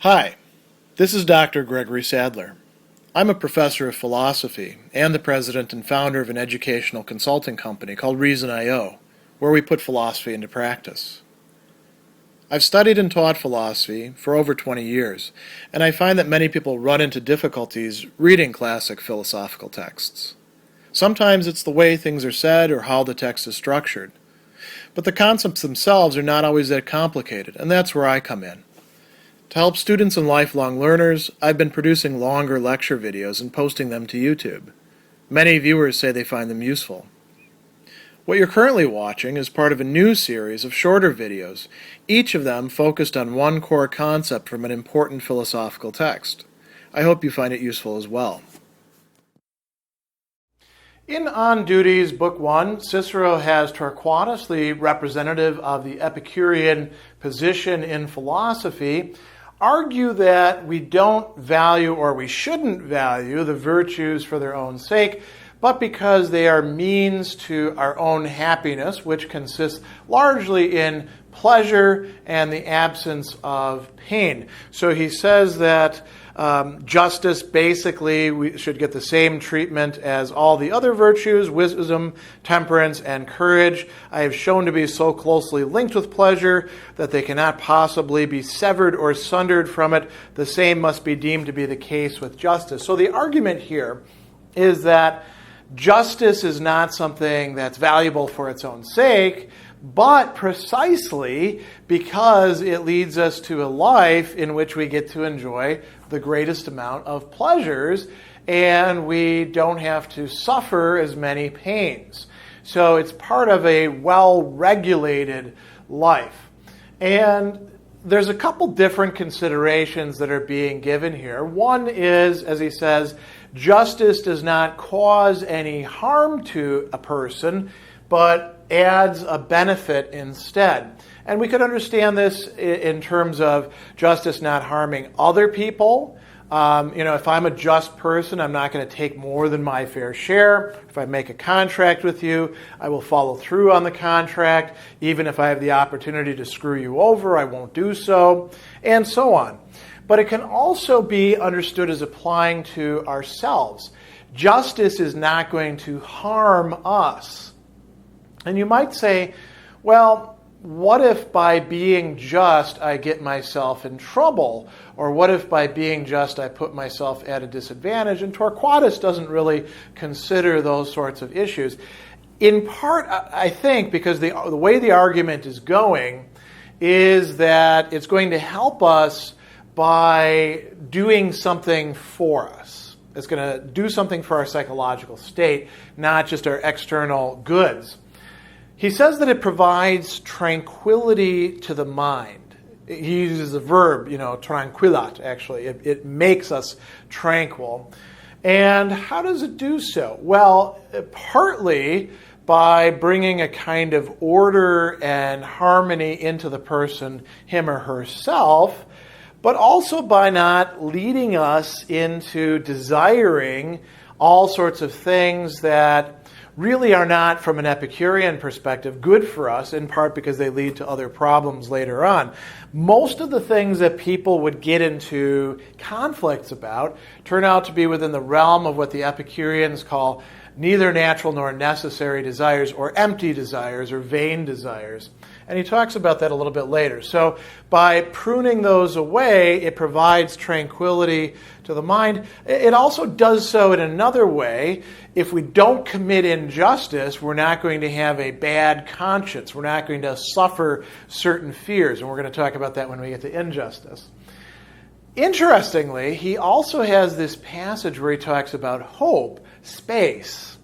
Hi, this is Dr. Gregory Sadler. I'm a professor of philosophy and the president and founder of an educational consulting company called Reason.io, where we put philosophy into practice. I've studied and taught philosophy for over 20 years, and I find that many people run into difficulties reading classic philosophical texts. Sometimes it's the way things are said or how the text is structured. But the concepts themselves are not always that complicated, and that's where I come in. To help students and lifelong learners, I've been producing longer lecture videos and posting them to YouTube. Many viewers say they find them useful. What you're currently watching is part of a new series of shorter videos, each of them focused on one core concept from an important philosophical text. I hope you find it useful as well. In On Duties, Book 1, Cicero has Torquatus, the representative of the Epicurean position in philosophy, argue that we don't value or we shouldn't value the virtues for their own sake, but because they are means to our own happiness, which consists largely in pleasure and the absence of pain. So he says that justice, basically, we should get the same treatment as all the other virtues, wisdom, temperance, and courage. I have shown to be so closely linked with pleasure that they cannot possibly be severed or sundered from it. The same must be deemed to be the case with justice. So the argument here is that justice is not something that's valuable for its own sake, but precisely because it leads us to a life in which we get to enjoy the greatest amount of pleasures and we don't have to suffer as many pains. So it's part of a well-regulated life. And there's a couple different considerations that are being given here. One is, as he says, justice does not cause any harm to a person, but adds a benefit instead. And we could understand this in terms of justice not harming other people. If I'm a just person, I'm not going to take more than my fair share. If I make a contract with you, I will follow through on the contract. Even if I have the opportunity to screw you over, I won't do so, and so on. But it can also be understood as applying to ourselves. Justice is not going to harm us. And you might say, well, what if by being just I get myself in trouble? Or what if by being just I put myself at a disadvantage? And Torquatus doesn't really consider those sorts of issues. In part, I think, because the way the argument is going is that it's going to help us by doing something for us. It's going to do something for our psychological state, not just our external goods. He says that it provides tranquility to the mind. He uses the verb, tranquillat, actually. It makes us tranquil. And how does it do so? Well, partly by bringing a kind of order and harmony into the person, him or herself, but also by not leading us into desiring all sorts of things that really are not, from an Epicurean perspective, good for us, in part because they lead to other problems later on. Most of the things that people would get into conflicts about turn out to be within the realm of what the Epicureans call neither natural nor necessary desires, or empty desires, or vain desires. And he talks about that a little bit later. So by pruning those away, it provides tranquility to the mind. It also does so in another way. If we don't commit injustice, we're not going to have a bad conscience. We're not going to suffer certain fears. And we're going to talk about that when we get to injustice. Interestingly, he also has this passage where he talks about hope, space.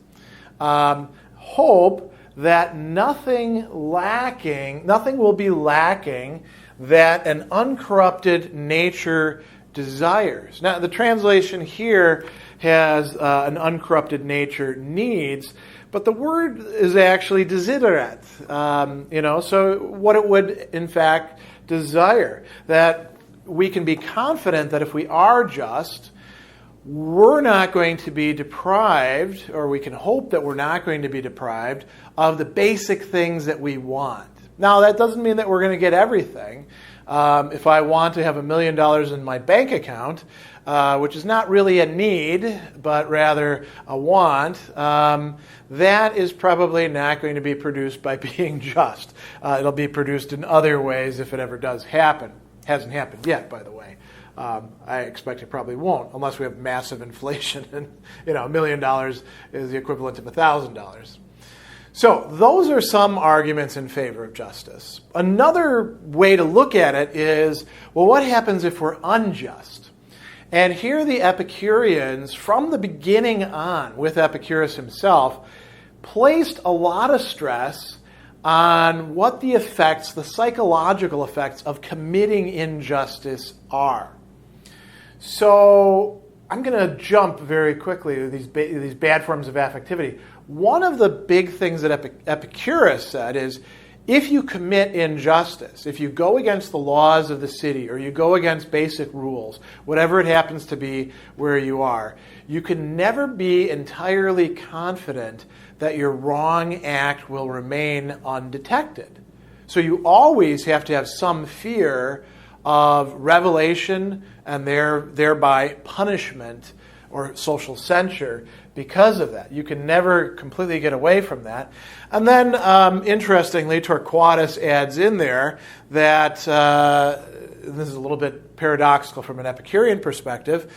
Hope that nothing will be lacking that an uncorrupted nature desires. Now, the translation here has an uncorrupted nature needs, but the word is actually desiderat. So what it would, in fact, desire. That we can be confident that if we are just, we're not going to be deprived, or we can hope that we're not going to be deprived of the basic things that we want. Now, that doesn't mean that we're going to get everything, If I want to have $1 million in my bank account, which is not really a need, but rather a want, that is probably not going to be produced by being just. It'll be produced in other ways if it ever does happen. Hasn't happened yet, by the way. I expect it probably won't, unless we have massive inflation and $1 million is the equivalent of $1,000. So those are some arguments in favor of justice. Another way to look at it is, well, what happens if we're unjust? And here the Epicureans, from the beginning on, with Epicurus himself, placed a lot of stress on what the effects, the psychological effects of committing injustice are. So I'm going to jump very quickly to these bad forms of affectivity. One of the big things that Epicurus said is, if you commit injustice, if you go against the laws of the city or you go against basic rules, whatever it happens to be where you are, you can never be entirely confident that your wrong act will remain undetected. So you always have to have some fear of revelation and thereby punishment or social censure because of that. You can never completely get away from that. And then, interestingly, Torquatus adds in there that, this is a little bit paradoxical from an Epicurean perspective,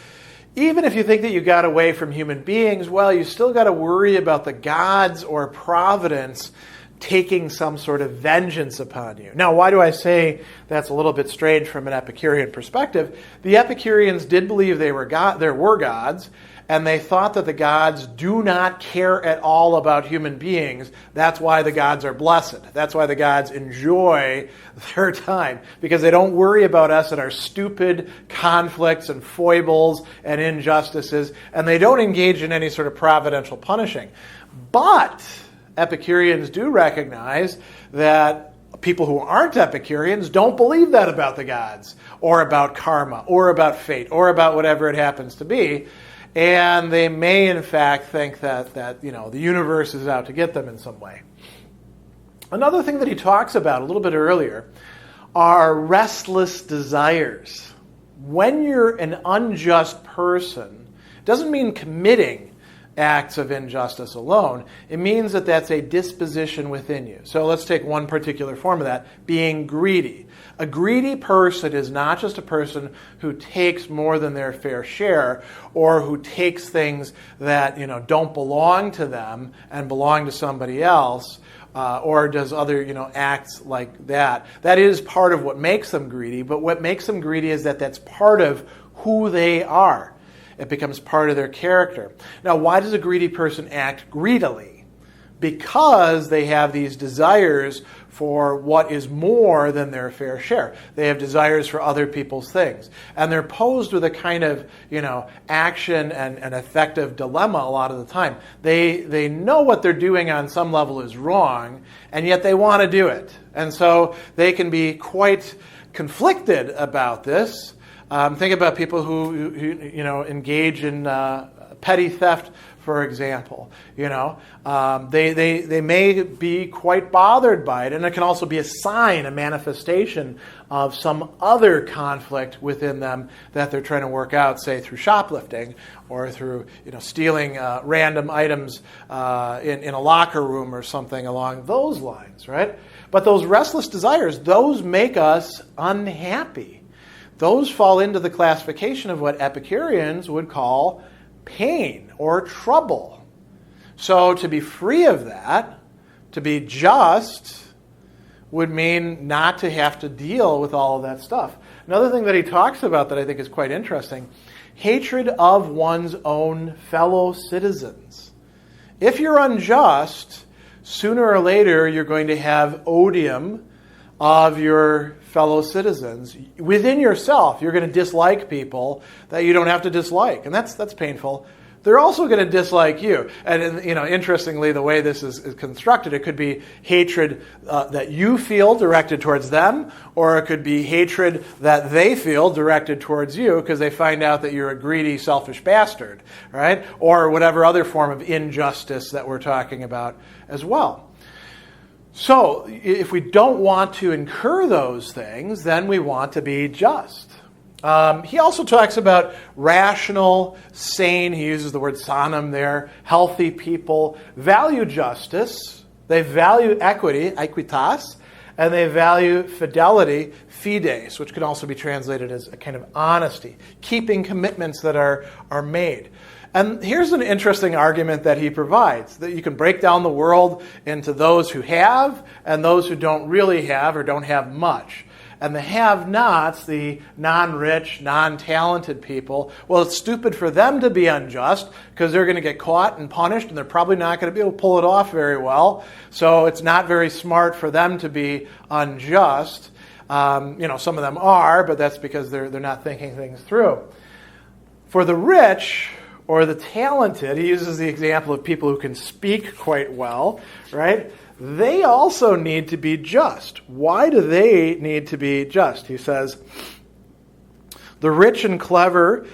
even if you think that you got away from human beings, well, you still got to worry about the gods or providence taking some sort of vengeance upon you. Now, why do I say that's a little bit strange from an Epicurean perspective? The Epicureans did believe there were gods, and they thought that the gods do not care at all about human beings. That's why the gods are blessed. That's why the gods enjoy their time, because they don't worry about us and our stupid conflicts and foibles and injustices, and they don't engage in any sort of providential punishing. But Epicureans do recognize that people who aren't Epicureans don't believe that about the gods, or about karma, or about fate, or about whatever it happens to be. And they may, in fact, think that the universe is out to get them in some way. Another thing that he talks about a little bit earlier are restless desires. When you're an unjust person, it doesn't mean committing acts of injustice alone. It means that that's a disposition within you. So let's take one particular form of that, being greedy. A greedy person is not just a person who takes more than their fair share, or who takes things that don't belong to them and belong to somebody else, or does other acts like that. That is part of what makes them greedy, but what makes them greedy is that that's part of who they are. It becomes part of their character. Now, why does a greedy person act greedily? Because they have these desires for what is more than their fair share. They have desires for other people's things. And they're posed with a kind of, action and effective dilemma a lot of the time. They know what they're doing on some level is wrong, and yet they want to do it. And so they can be quite conflicted about this. Think about people who engage in petty theft, for example. They may be quite bothered by it, and it can also be a sign, a manifestation of some other conflict within them that they're trying to work out, say through shoplifting or through stealing random items in a locker room or something along those lines, right? But those restless desires, those make us unhappy. Those fall into the classification of what Epicureans would call pain or trouble. So to be free of that, to be just, would mean not to have to deal with all of that stuff. Another thing that he talks about that I think is quite interesting, hatred of one's own fellow citizens. If you're unjust, sooner or later you're going to have odium of your fellow citizens. Within yourself, you're going to dislike people that you don't have to dislike, and that's painful. They're also going to dislike you. And interestingly, the way this is constructed, it could be hatred that you feel directed towards them, or it could be hatred that they feel directed towards you because they find out that you're a greedy, selfish bastard, right? Or whatever other form of injustice that we're talking about as well. So, if we don't want to incur those things, then we want to be just. He also talks about rational, sane, he uses the word sanum there, healthy people, value justice, they value equity, equitas, and they value fidelity, fides, which could also be translated as a kind of honesty, keeping commitments that are made. And here's an interesting argument that he provides, that you can break down the world into those who have and those who don't really have or don't have much. And the have-nots, the non-rich, non-talented people, well, it's stupid for them to be unjust because they're going to get caught and punished and they're probably not going to be able to pull it off very well. So it's not very smart for them to be unjust. Some of them are, but that's because they're not thinking things through. For the rich or the talented, he uses the example of people who can speak quite well, right? They also need to be just. Why do they need to be just? He says, the rich and clever,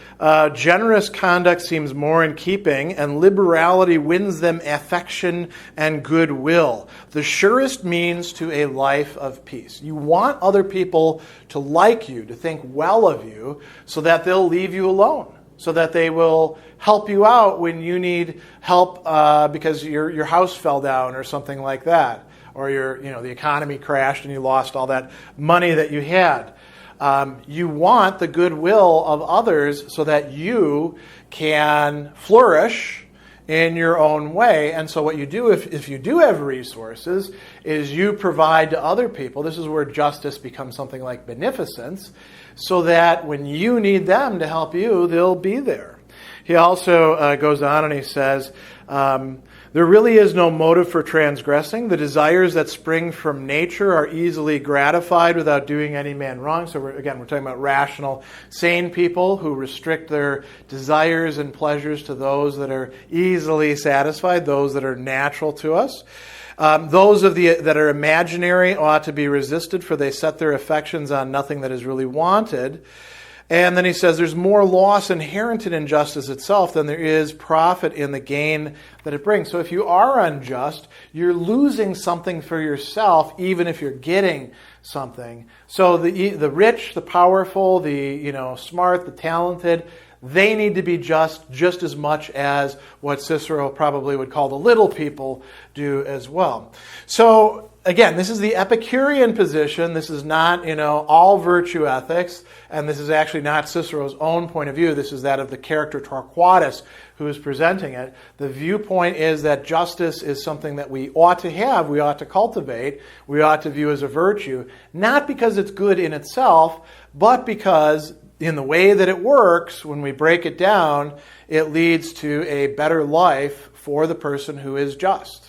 generous conduct seems more in keeping, and liberality wins them affection and goodwill. The surest means to a life of peace. You want other people to like you, to think well of you, so that they'll leave you alone, so that they will help you out when you need help because your house fell down or something like that, or the economy crashed and you lost all that money that you had. You want the goodwill of others so that you can flourish in your own way. And so what you do if you do have resources is you provide to other people. This is where justice becomes something like beneficence, so that when you need them to help you, they'll be there. He also goes on and he says, there really is no motive for transgressing. The desires that spring from nature are easily gratified without doing any man wrong. So we're talking about rational, sane people who restrict their desires and pleasures to those that are easily satisfied, those that are natural to us. Those that are imaginary ought to be resisted, for they set their affections on nothing that is really wanted. And then he says there's more loss inherent in injustice itself than there is profit in the gain that it brings. So if you are unjust, you're losing something for yourself, even if you're getting something. So the rich, the powerful, the smart, the talented, they need to be just as much as what Cicero probably would call the little people do as well. So again, this is the Epicurean position. This is not, all virtue ethics, and this is actually not Cicero's own point of view. This is that of the character Torquatus who is presenting it. The viewpoint is that justice is something that we ought to have, we ought to cultivate, we ought to view as a virtue, not because it's good in itself, but because in the way that it works, when we break it down, it leads to a better life for the person who is just.